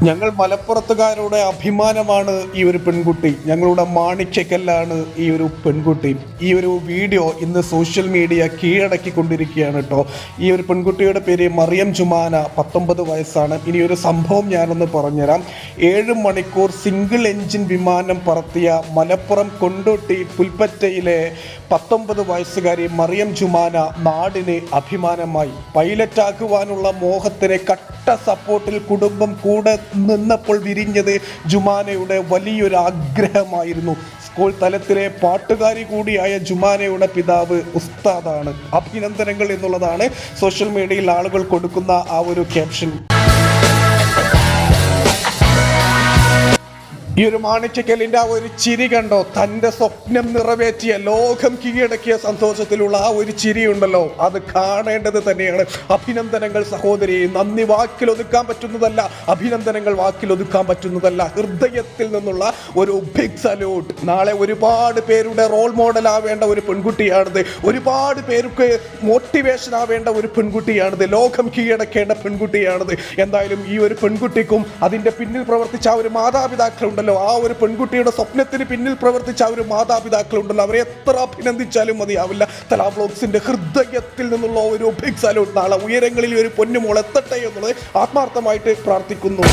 ഞങ്ങൾ മലപ്പുറത്തുകാരുടെ അഭിമാനമാണ് ഈ ഒരു പെൺകുട്ടി. ഞങ്ങളുടെ മാണിക്യക്കല്ലാണ് ഈ ഒരു പെൺകുട്ടി. ഈ ഒരു വീഡിയോ ഇന്ന് സോഷ്യൽ മീഡിയ കീഴടക്കിക്കൊണ്ടിരിക്കുകയാണ് കേട്ടോ. ഈ ഒരു പെൺകുട്ടിയുടെ പേര് മറിയം ജുമാന, 19 വയസ്സാണ്. ഇനി ഒരു സംഭവം ഞാനൊന്ന് പറഞ്ഞുതരാം. 7 മണിക്കൂർ സിംഗിൾ എഞ്ചിൻ വിമാനം പറത്തിയ മലപ്പുറം കൊണ്ടോട്ടി പുൽപ്പറ്റയിലെ 19 വയസ്സുകാരി മറിയം ജുമാന നാടിന് അഭിമാനമായി. പൈലറ്റാക്കുവാനുള്ള മോഹത്തിന് കട്ട സപ്പോർട്ടിൽ കുടുംബം കൂടെ നിന്നപ്പോൾ വിരിഞ്ഞത് ജുമാനയുടെ വലിയൊരു ആഗ്രഹമായിരുന്നു. സ്കൂൾ തലത്തിലെ പാട്ടുകാരി കൂടിയായ ജുമാനയുടെ പിതാവ് ഉസ്താദാണ്. അഭിനന്ദനങ്ങൾ എന്നുള്ളതാണ് സോഷ്യൽ മീഡിയയിൽ ആളുകൾ കൊടുക്കുന്ന ആ ഒരു ക്യാപ്ഷൻ. ഈ ഒരു മാണിക്യക്കല്ലിൻ്റെ ആ ഒരു ചിരി കണ്ടോ? തൻ്റെ സ്വപ്നം നിറവേറ്റിയ, ലോകം കീഴടക്കിയ സന്തോഷത്തിലുള്ള ആ ഒരു ചിരി ഉണ്ടല്ലോ, അത് കാണേണ്ടത് തന്നെയാണ്. അഭിനന്ദനങ്ങൾ സഹോദരി. നന്ദി വാക്കിലൊതുക്കാൻ പറ്റുന്നതല്ല, അഭിനന്ദനങ്ങൾ വാക്കിലൊതുക്കാൻ പറ്റുന്നതല്ല. ഹൃദയത്തിൽ നിന്നുള്ള ഒരു ബിഗ് സല്യൂട്ട്. നാളെ ഒരുപാട് പേരുടെ റോൾ മോഡൽ ആവേണ്ട ഒരു പെൺകുട്ടിയാണിത്. ഒരുപാട് പേർക്ക് മോട്ടിവേഷൻ ആവേണ്ട ഒരു പെൺകുട്ടിയാണിത്. ലോകം കീഴടക്കേണ്ട പെൺകുട്ടിയാണിത്. എന്തായാലും ഈ ഒരു പെൺകുട്ടിക്കും അതിൻ്റെ പിന്നിൽ പ്രവർത്തിച്ച ആ ഒരു മാതാപിതാക്കളുണ്ടല്ലോ, ആ ഒരു പെൺകുട്ടിയുടെ സ്വപ്നത്തിന് പിന്നിൽ പ്രവർത്തിച്ച ആ ഒരു മാതാപിതാക്കളുണ്ടല്ലോ, അവരെ എത്ര അഭിനന്ദിച്ചാലും മതിയാവില്ല. തല വ്ലോഗ്സിന്റെ ഹൃദയത്തിൽ നിന്നുള്ള ഒരു ബിഗ് സല്യൂട്ട്. നാളെ ഉയരങ്ങളിൽ ഒരു പൊന്നുമോൾ എത്തട്ടെ എന്നുള്ളത് ആത്മാർത്ഥമായിട്ട് പ്രാർത്ഥിക്കുന്നു.